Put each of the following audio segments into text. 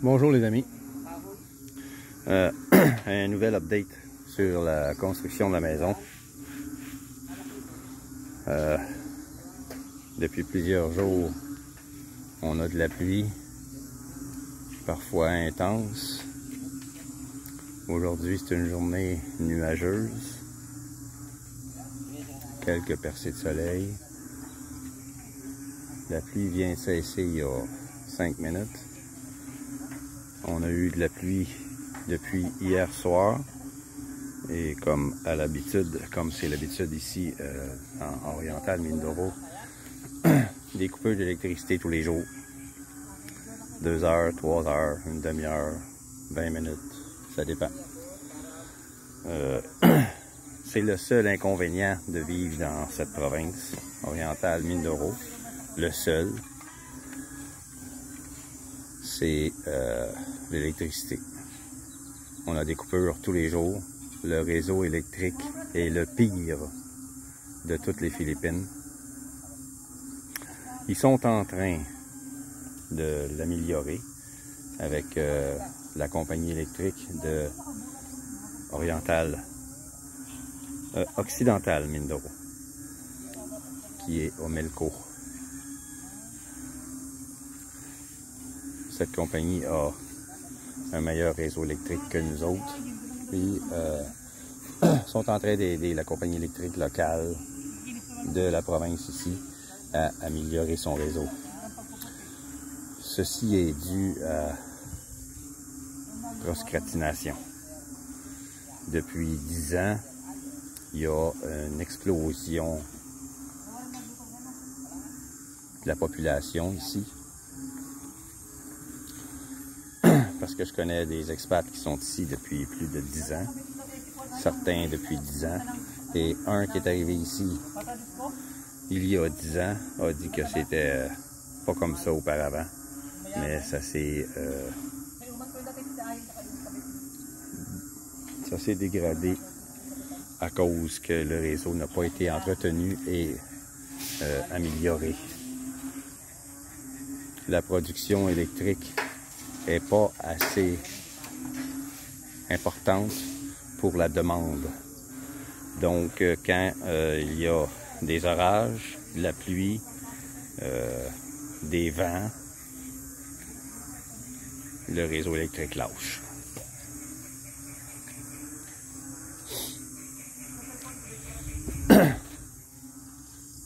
Bonjour les amis. Un nouvel update sur la construction de la maison. Depuis plusieurs jours, on a de la pluie, parfois intense. Aujourd'hui, c'est une journée nuageuse. Quelques percées de soleil. La pluie vient de cesser il y a 5 minutes. On a eu de la pluie depuis hier soir. Et comme à l'habitude, comme c'est l'habitude ici en Oriental Mindoro, des coupures d'électricité tous les jours. 2 heures, 3 heures, une demi-heure, 20 minutes, ça dépend. C'est le seul inconvénient de vivre dans cette province, Oriental Mindoro. Le seul, c'est l'électricité. On a des coupures tous les jours. Le réseau électrique est le pire de toutes les Philippines. Ils sont en train de l'améliorer avec la compagnie électrique de Occidental Mindoro, qui est Omelco. Cette compagnie a un meilleur réseau électrique que nous autres. Puis, sont en train d'aider la compagnie électrique locale de la province ici à améliorer son réseau. Ceci est dû à procrastination. Depuis 10 ans, il y a une explosion de la population ici. Parce que je connais des expats qui sont ici depuis plus de 10 ans. Certains depuis 10 ans. Et un qui est arrivé ici il y a 10 ans a dit que c'était pas comme ça auparavant. Mais ça s'est dégradé à cause que le réseau n'a pas été entretenu et amélioré. La production électrique n'est pas assez importante pour la demande. Donc, quand il y a des orages, de la pluie, des vents, le réseau électrique lâche.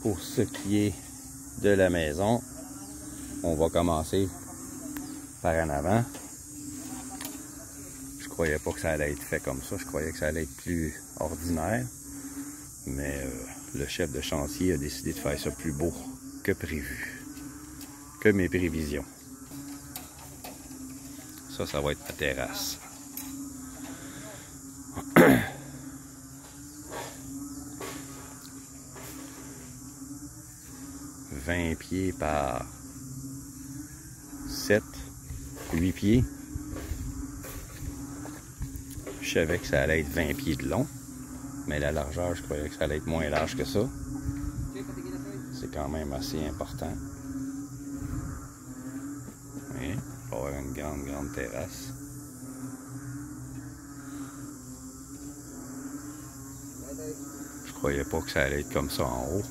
Pour ce qui est de la maison, on va commencer par en avant. Je croyais pas que ça allait être fait comme ça. Je croyais que ça allait être plus ordinaire. Mais le chef de chantier a décidé de faire ça plus beau que prévu. Que mes prévisions. Ça va être la terrasse. « 20 pieds par 7, 8 pieds. Je savais que ça allait être 20 pieds de long, mais la largeur, je croyais que ça allait être moins large que ça. C'est quand même assez important. Oui, il va y avoir une grande terrasse. Je croyais pas que ça allait être comme ça en haut.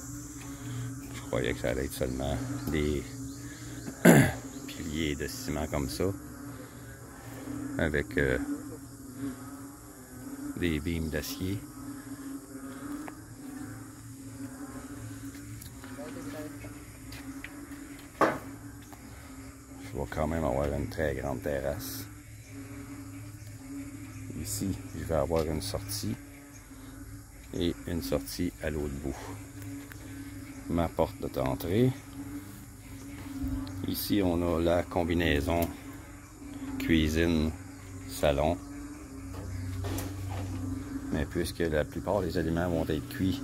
Je croyais que ça allait être seulement des piliers de ciment comme ça, avec des beams d'acier. Je vais quand même avoir une très grande terrasse. Ici, je vais avoir une sortie et une sortie à l'autre bout. Ma porte d'entrée. Ici, on a la combinaison cuisine-salon. Mais puisque la plupart des aliments vont être cuits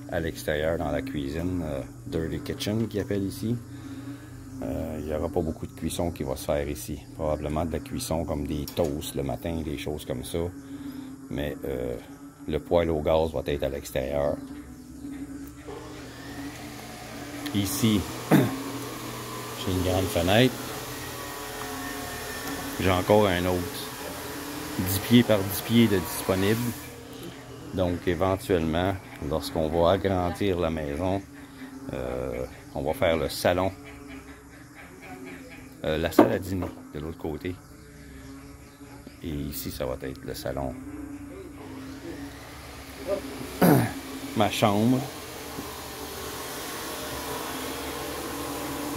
à l'extérieur dans la cuisine, Dirty Kitchen qui appelle ici, il n'y aura pas beaucoup de cuisson qui va se faire ici. Probablement de la cuisson comme des toasts le matin, des choses comme ça. Mais le poêle au gaz va être à l'extérieur. Ici, j'ai une grande fenêtre J'ai encore un autre 10 pieds par 10 pieds de disponible. Donc éventuellement, lorsqu'on va agrandir la maison, on va faire le salon, la salle à dîner de l'autre côté. Et ici, ça va être le salon. Ma chambre.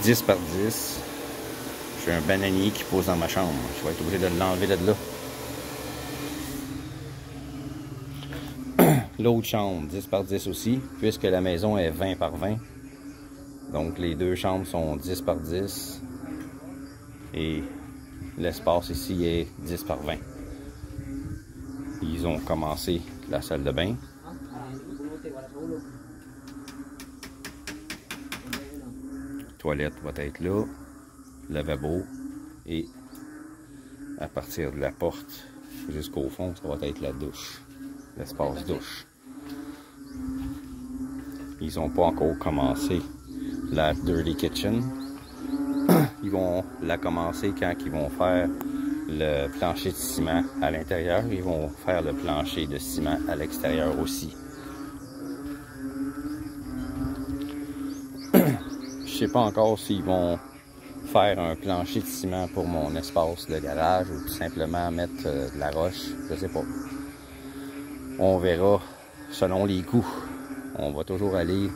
10 par 10. J'ai un bananier qui pose dans ma chambre. Je vais être obligé de l'enlever de là. L'autre chambre, 10 par 10 aussi, puisque la maison est 20 par 20. Donc les deux chambres sont 10 par 10. Et l'espace ici est 10 par 20. Ils ont commencé la salle de bain. Toilette va être là, lavabo, et à partir de la porte jusqu'au fond, ça va être la douche, l'espace douche. Ils n'ont pas encore commencé la Dirty Kitchen. Ils vont la commencer quand ils vont faire le plancher de ciment à l'intérieur. Ils vont faire le plancher de ciment à l'extérieur aussi. Je sais pas encore s'ils vont faire un plancher de ciment pour mon espace de garage ou tout simplement mettre de la roche, je sais pas. On verra selon les coûts. On va toujours aller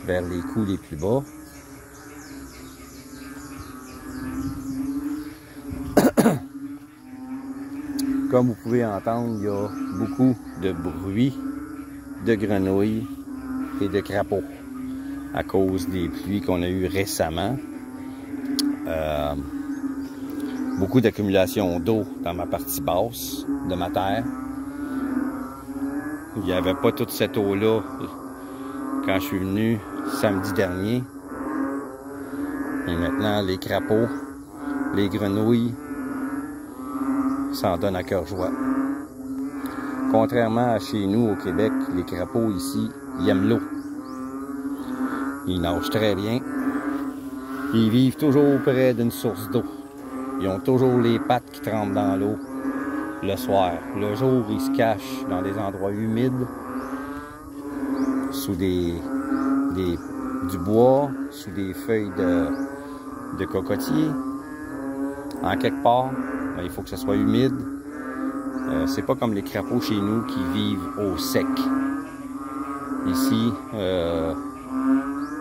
vers les coûts les plus bas. Comme vous pouvez entendre, il y a beaucoup de bruit de grenouilles et de crapauds à cause des pluies qu'on a eues récemment. Beaucoup d'accumulation d'eau dans ma partie basse de ma terre. Il n'y avait pas toute cette eau-là quand je suis venu samedi dernier. Et maintenant, les crapauds, les grenouilles s'en donnent à cœur joie. Contrairement à chez nous au Québec, les crapauds ici, ils aiment l'eau. Ils nagent très bien. Ils vivent toujours près d'une source d'eau. Ils ont toujours les pattes qui trempent dans l'eau le soir. Le jour, ils se cachent dans des endroits humides, sous du bois, sous des feuilles de cocotier. En quelque part, ben, il faut que ce soit humide. C'est pas comme les crapauds chez nous qui vivent au sec. Ici,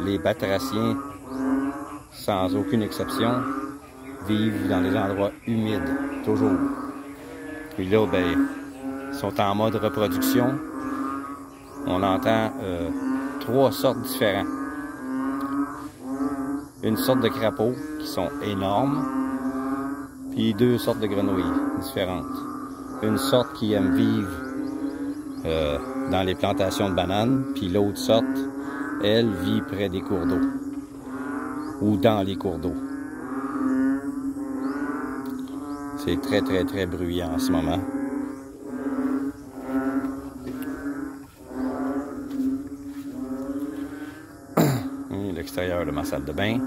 les batraciens, sans aucune exception, vivent dans des endroits humides, toujours. Puis là, ben, ils sont en mode reproduction. On entend 3 sortes différentes. Une sorte de crapauds qui sont énormes, puis 2 sortes de grenouilles différentes. Une sorte qui aime vivre dans les plantations de bananes, puis l'autre sorte, elle, vit près des cours d'eau ou dans les cours d'eau. C'est très, très, très bruyant en ce moment. L'extérieur de ma salle de bain.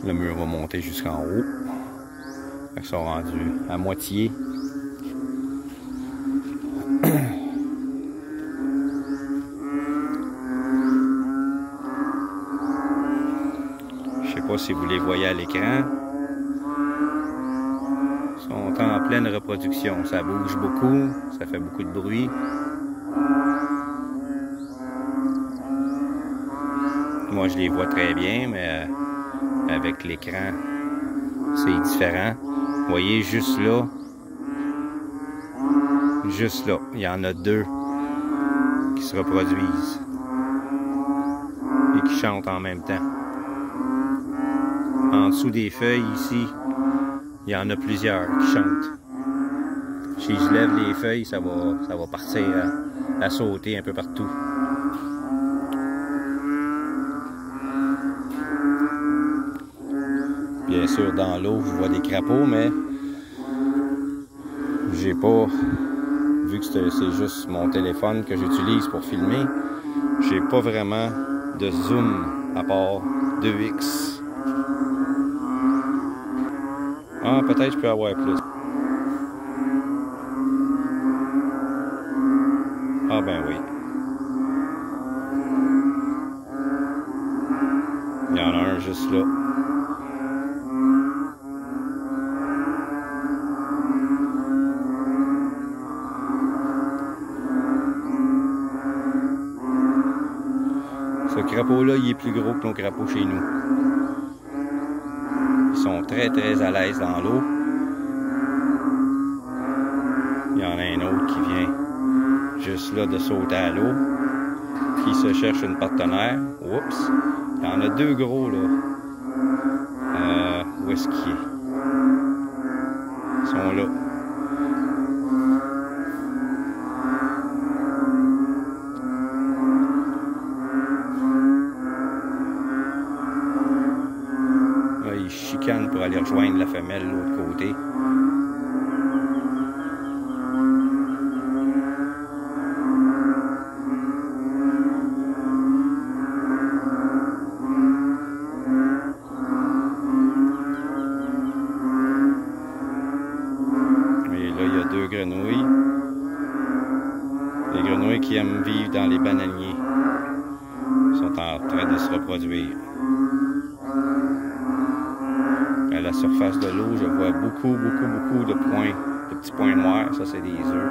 Le mur va monter jusqu'en haut. Ils sont rendus à moitié. Je sais pas si vous les voyez à l'écran. Ils sont en pleine reproduction. Ça bouge beaucoup, ça fait beaucoup de bruit. Moi, je les vois très bien, mais avec l'écran, c'est différent. Vous voyez, juste là, il y en a 2 qui se reproduisent et qui chantent en même temps. En dessous des feuilles, ici, il y en a plusieurs qui chantent. Si je lève les feuilles, ça va partir à sauter un peu partout. Bien sûr, dans l'eau, je vois des crapauds, mais j'ai pas, vu que c'est juste mon téléphone que j'utilise pour filmer, j'ai pas vraiment de zoom à part 2x. Ah, peut-être je peux avoir plus. Ah ben oui. Il y en a un juste là. Ce crapaud-là, il est plus gros que nos crapauds chez nous. Ils sont très très à l'aise dans l'eau. Il y en a un autre qui vient juste là de sauter à l'eau. Qui se cherche une partenaire. Oups! Il y en a deux gros là. Où est-ce qu'il est? Ils sont là. Là, ils chicanent pour aller rejoindre la femelle de l'autre côté. Deux grenouilles. Les grenouilles qui aiment vivre dans les bananiers sont en train de se reproduire. À la surface de l'eau, je vois beaucoup de points, de petits points noirs. Ça, c'est des œufs.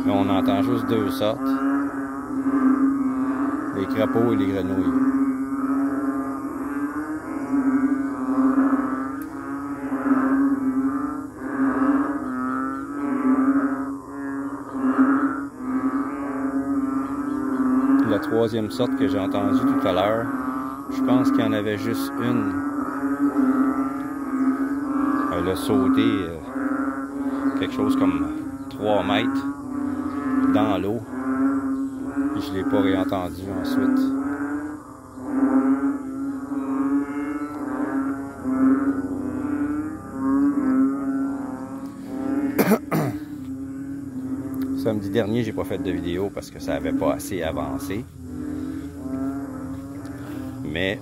Là, on entend juste deux sortes. Les crapauds et les grenouilles. La troisième sorte que j'ai entendue tout à l'heure, je pense qu'il y en avait juste une. Elle a sauté quelque chose comme 3 mètres dans l'eau. Puis je ne l'ai pas réentendu ensuite. Samedi dernier, j'ai pas fait de vidéo parce que ça n'avait pas assez avancé. Mais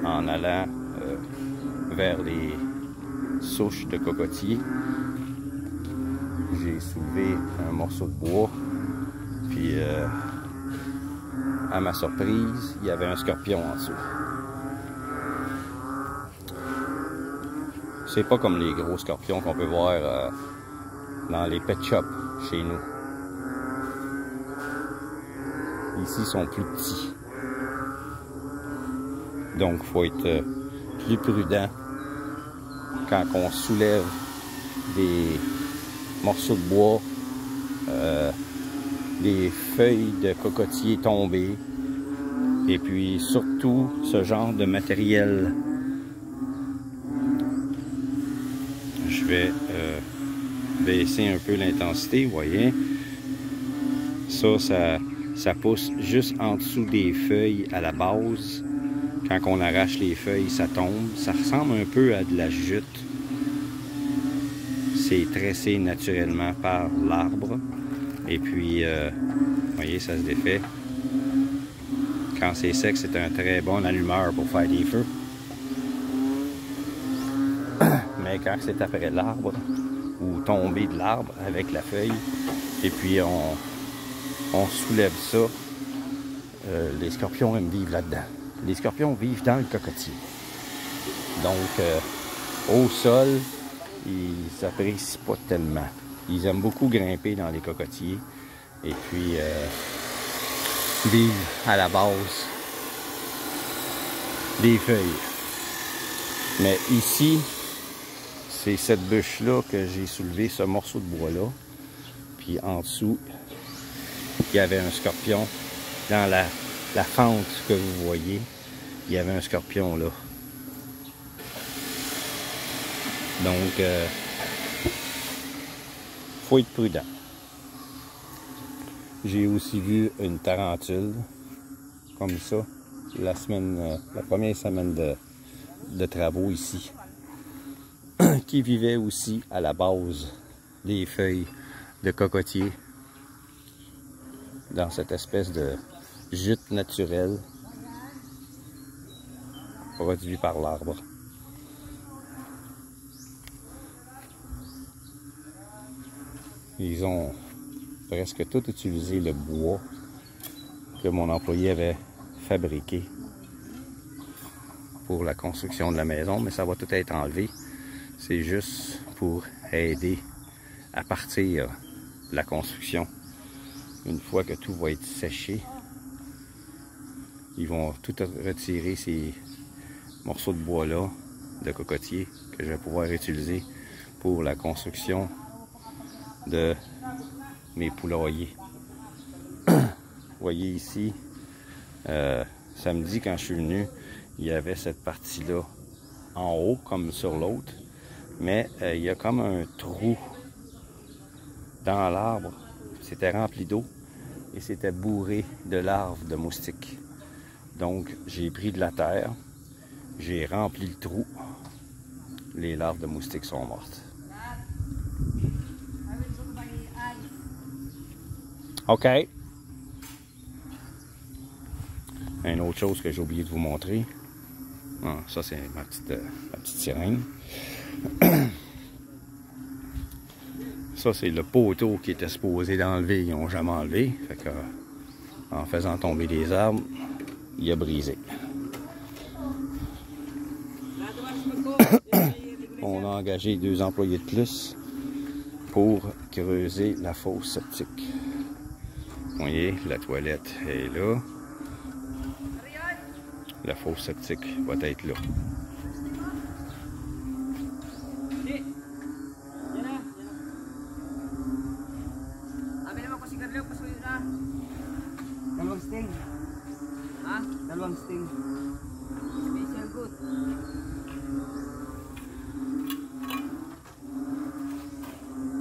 en allant vers les souches de cocotiers, j'ai soulevé un morceau de bois. Puis, à ma surprise, il y avait un scorpion en dessous. C'est pas comme les gros scorpions qu'on peut voir dans les pet shops chez nous. Ici, ils sont plus petits. Donc, il faut être plus prudent quand on soulève des morceaux de bois, des feuilles de cocotiers tombées, et puis surtout ce genre de matériel. Je vais baisser un peu l'intensité, vous voyez. Ça pousse juste en dessous des feuilles à la base. Quand on arrache les feuilles, ça tombe. Ça ressemble un peu à de la jute. C'est tressé naturellement par l'arbre. Et puis, vous voyez, ça se défait. Quand c'est sec, c'est un très bon allumeur pour faire des feux. Mais quand c'est après l'arbre, ou tombé de l'arbre avec la feuille, et puis on soulève ça, les scorpions aiment vivre là-dedans. Les scorpions vivent dans le cocotier. Donc, au sol, ils s'apprécient pas tellement. Ils aiment beaucoup grimper dans les cocotiers et puis vivre à la base des feuilles. Mais ici, c'est cette bûche-là que j'ai soulevé, ce morceau de bois-là. Puis en dessous, il y avait un scorpion. Dans la fente que vous voyez, il y avait un scorpion là. Donc, faut être prudent. J'ai aussi vu une tarentule, comme ça, la première semaine de travaux ici, qui vivait aussi à la base des feuilles de cocotier, dans cette espèce jute naturel produit par l'arbre. Ils ont presque tout utilisé le bois que mon employé avait fabriqué pour la construction de la maison, mais ça va tout être enlevé. C'est juste pour aider à partir de la construction. Une fois que tout va être séché, ils vont tout retirer ces morceaux de bois-là, de cocotier, que je vais pouvoir utiliser pour la construction de mes poulaillers. Vous voyez ici, samedi quand je suis venu, il y avait cette partie-là en haut, comme sur l'autre, mais il y a comme un trou dans l'arbre. C'était rempli d'eau et c'était bourré de larves de moustiques. Donc, j'ai pris de la terre, j'ai rempli le trou. Les larves de moustiques sont mortes. OK. Une autre chose que j'ai oublié de vous montrer. Ah, ça, c'est ma petite sirène. Ça, c'est le poteau qui était supposé d'enlever. Ils n'ont jamais enlevé. Fait que, en faisant tomber des arbres, il a brisé. On a engagé 2 employés de plus pour creuser la fosse septique. Vous voyez, la toilette est là. La fosse septique va être là. Dalawang sting. Ha? Dalawang sting. Special good.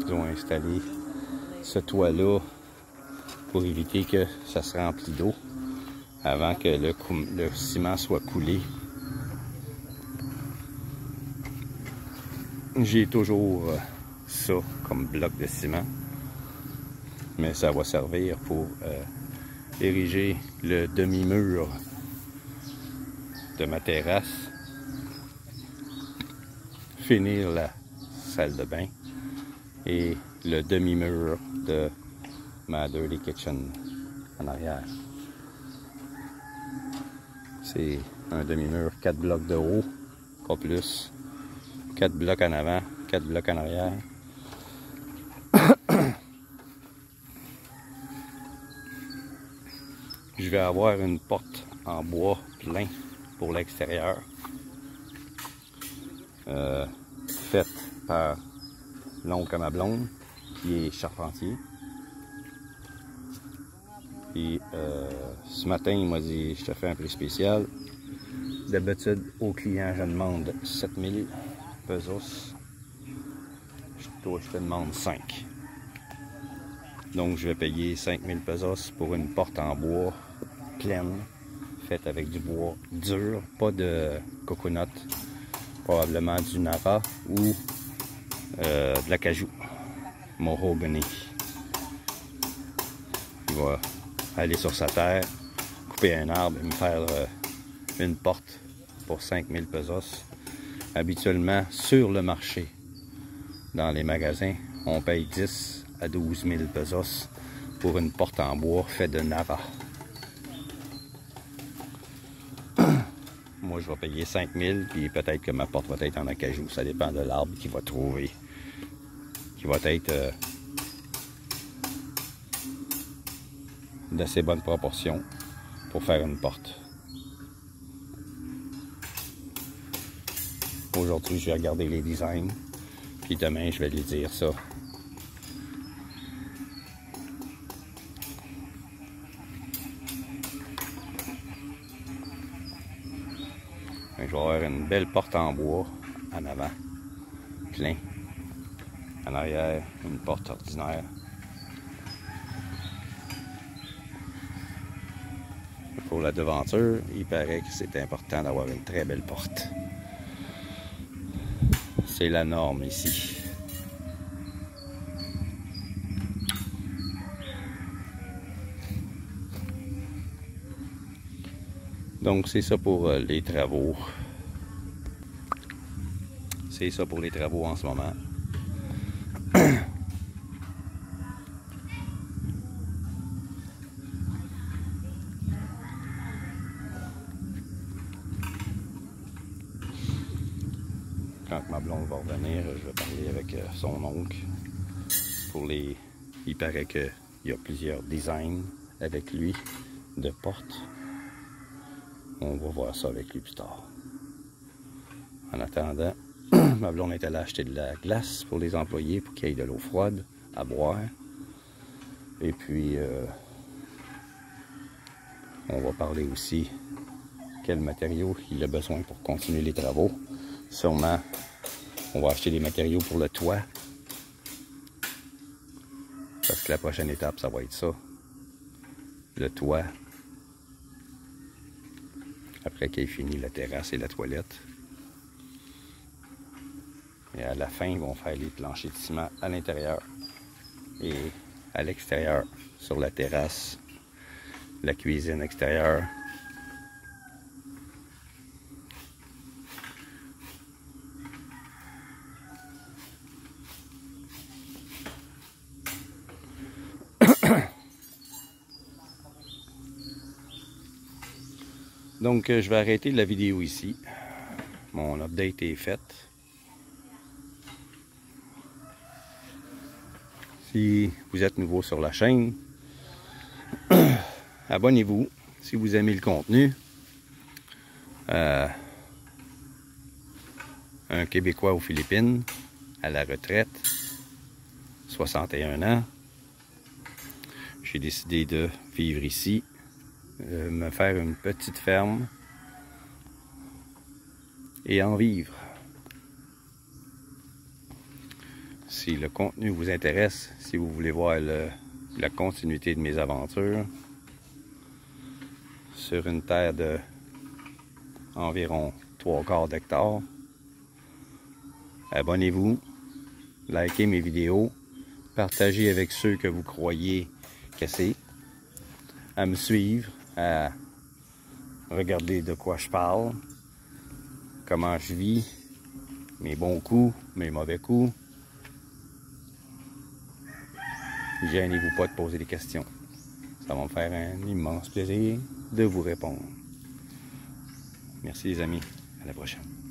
Ils ont installé ce toit-là pour éviter que ça se remplisse d'eau avant que le ciment soit coulé. J'ai toujours ça comme bloc de ciment, mais ça va servir pour ériger le demi-mur de ma terrasse, finir la salle de bain et le demi-mur de ma dirty kitchen en arrière. C'est un demi-mur 4 blocs de haut, pas plus. 4 blocs en avant, 4 blocs en arrière. Je vais avoir une porte en bois plein pour l'extérieur, faite par l'oncle à ma blonde, qui est charpentier. Et ce matin, il m'a dit, je te fais un prix spécial. D'habitude, aux clients, je demande 7000 pesos. Toi, je te demande 5. Donc, je vais payer 5000 pesos pour une porte en bois pleine, faite avec du bois dur, pas de coconut, probablement du nara ou de l'acajou, mahogany. Il va aller sur sa terre, couper un arbre et me faire une porte pour 5000 pesos. Habituellement, sur le marché, dans les magasins, on paye 10 à 12 000 pesos pour une porte en bois faite de nara. Moi, je vais payer 5000, puis peut-être que ma porte va être en acajou. Ça dépend de l'arbre qu'il va trouver, qui va être d'assez bonne proportion pour faire une porte. Aujourd'hui, je vais regarder les designs, puis demain, je vais lui dire ça. Je vais avoir une belle porte en bois en avant, plein. En arrière, une porte ordinaire. Pour la devanture, il paraît que c'est important d'avoir une très belle porte. C'est la norme ici. Donc c'est ça pour les travaux. C'est ça pour les travaux en ce moment. Quand ma blonde va revenir, je vais parler avec son oncle. Il paraît qu'il y a plusieurs designs avec lui de portes. On va voir ça avec lui plus tard. En attendant, ma blonde est allée acheter de la glace pour les employés pour qu'il y ait de l'eau froide à boire. Et puis, on va parler aussi quel matériau il a besoin pour continuer les travaux. Sûrement, on va acheter des matériaux pour le toit. Parce que la prochaine étape, ça va être ça. Le toit. Après qu'il ait fini la terrasse et la toilette. Et à la fin, ils vont faire les planchers de ciment à l'intérieur. Et à l'extérieur, sur la terrasse, la cuisine extérieure. Donc, je vais arrêter la vidéo ici. Mon update est fait. Si vous êtes nouveau sur la chaîne, abonnez-vous si vous aimez le contenu. Un Québécois aux Philippines, à la retraite, 61 ans. J'ai décidé de vivre ici, me faire une petite ferme et en vivre. Si le contenu vous intéresse, si vous voulez voir la continuité de mes aventures sur une terre de environ 3/4 d'hectare, abonnez-vous, likez mes vidéos, partagez avec ceux que vous croyez que c'est, à me suivre, à regarder de quoi je parle, comment je vis, mes bons coups, mes mauvais coups. Gênez-vous pas de poser des questions. Ça va me faire un immense plaisir de vous répondre. Merci les amis. À la prochaine.